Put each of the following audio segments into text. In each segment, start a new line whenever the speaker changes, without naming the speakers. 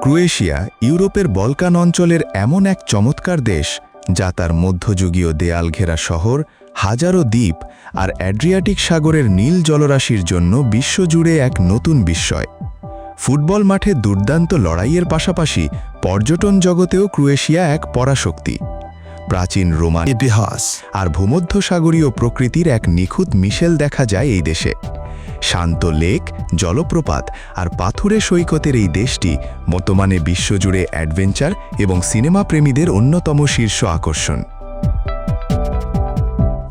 Croatia ইউরোপের Balkan অঞ্চলের এমন এক চমৎকার দেশ যা তার মধ্যযুগীয় দেয়াল ঘেরা শহর, হাজারো দ্বীপ আর অ্যাড্রিয়াটিক সাগরের নীল জলরাশির জন্য বিশ্বজুড়ে এক নতুন বিস্ময়। ফুটবল মাঠে দুর্দান্ত লড়াইয়ের পাশাপাশি পর্যটন জগতেও ক্রোয়েশিয়া এক পরাশক্তি। প্রাচীন রোমান ইতিহাস আর ভূমধ্যসাগরীয় প্রকৃতির এক নিখুঁত মিশেল দেখা যায় এই দেশে। শান্ত লেক, জলপ্রপাত আর পাথুরে সৈকতের এই দেশটি বর্তমানে বিশ্বজুড়ে অ্যাডভেঞ্চার এবং সিনেমা প্রেমীদের অন্যতম শীর্ষ আকর্ষণ।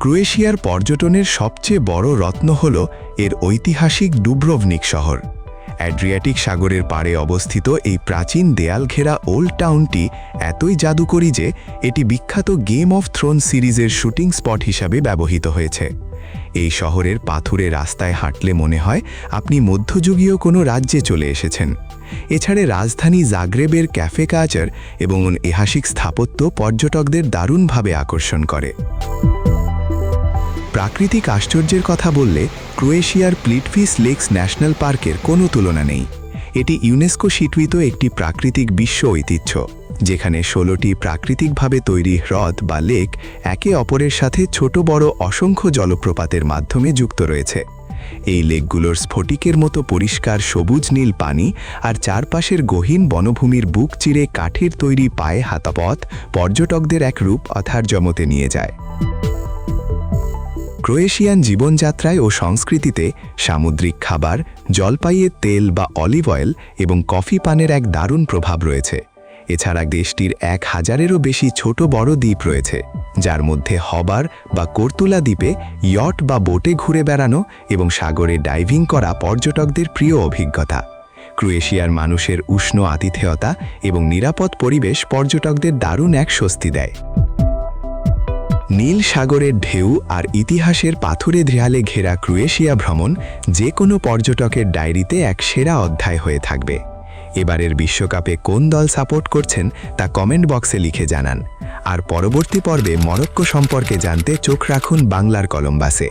ক্রোয়েশিয়ার পর্যটনের সবচেয়ে বড় রত্ন হল এর ঐতিহাসিক ডুব্রোভনিক শহর। অ্যাড্রিয়াটিক সাগরের পাড়ে অবস্থিত এই প্রাচীন দেয়াল ঘেরা ওল্ড টাউনটি এতই জাদুকরী যে এটি বিখ্যাত গেম অফ থ্রোন সিরিজের শুটিং স্পট হিসাবে ব্যবহৃত হয়েছে। এই শহরের পাথুরে রাস্তায় হাঁটলে মনে হয় আপনি মধ্যযুগীয় কোনো রাজ্যে চলে এসেছেন। এছাড়া রাজধানী জাগ্রেবের ক্যাফে কালচার এবং ঐতিহাসিক স্থাপত্য পর্যটকদের দারুণভাবে আকর্ষণ করে। প্রাকৃতিক আশ্চর্যের কথা বললে ক্রোয়েশিয়ার প্লিটভিস লেকস ন্যাশনাল পার্কের কোনো তুলনা নেই। এটি ইউনেস্কো স্বীকৃত একটি প্রাকৃতিক বিশ্ব ঐতিহ্য, যেখানে 16টি প্রাকৃতিকভাবে তৈরি হ্রদ বা লেক একে অপরের সাথে ছোট বড় অসংখ্য জলপ্রপাতের মাধ্যমে যুক্ত রয়েছে। এই লেকগুলোর স্ফটিকের মতো পরিষ্কার সবুজ নীল পানি আর চারপাশের গহীন বনভূমির বুক চিরে কাঠের তৈরি পায়ে হাঁটা পথ পর্যটকদের এক রূপ অথার্যমতে নিয়ে যায়। ক্রোয়েশিয়ান জীবনযাত্রায় ও সংস্কৃতিতে সামুদ্রিক খাবার, জলপাইয়ের তেল বা অলিভ অয়েল এবং কফি পানের এক দারুণ প্রভাব রয়েছে। এছাড়া দেশটির 1000-এরও বেশি ছোট বড় দ্বীপ রয়েছে, যার মধ্যে হবার বা কর্তুলা দ্বীপে ইয়ট বা বোটে ঘুরে বেড়ানো এবং সাগরে ডাইভিং করা পর্যটকদের প্রিয় অভিজ্ঞতা। ক্রোয়েশিয়ার মানুষের উষ্ণ আতিথেয়তা এবং নিরাপদ পরিবেশ পর্যটকদের দারুণ এক স্বস্তি দেয়। নীল সাগরের ঢেউ আর ইতিহাসের পাথুরে দেয়ালে ঘেরা ক্রোয়েশিয়া ভ্রমণ যে কোনো পর্যটকের ডায়েরিতে এক সেরা অধ্যায় হয়ে থাকবে। এবারের বিশ্বকাপে কোন দল সাপোর্ট করছেন তা কমেন্ট বক্সে লিখে জানান। আর পরবর্তী পর্বে মরক্কো সম্পর্কে জানতে চোখ রাখুন বাংলার কলম্বাসে।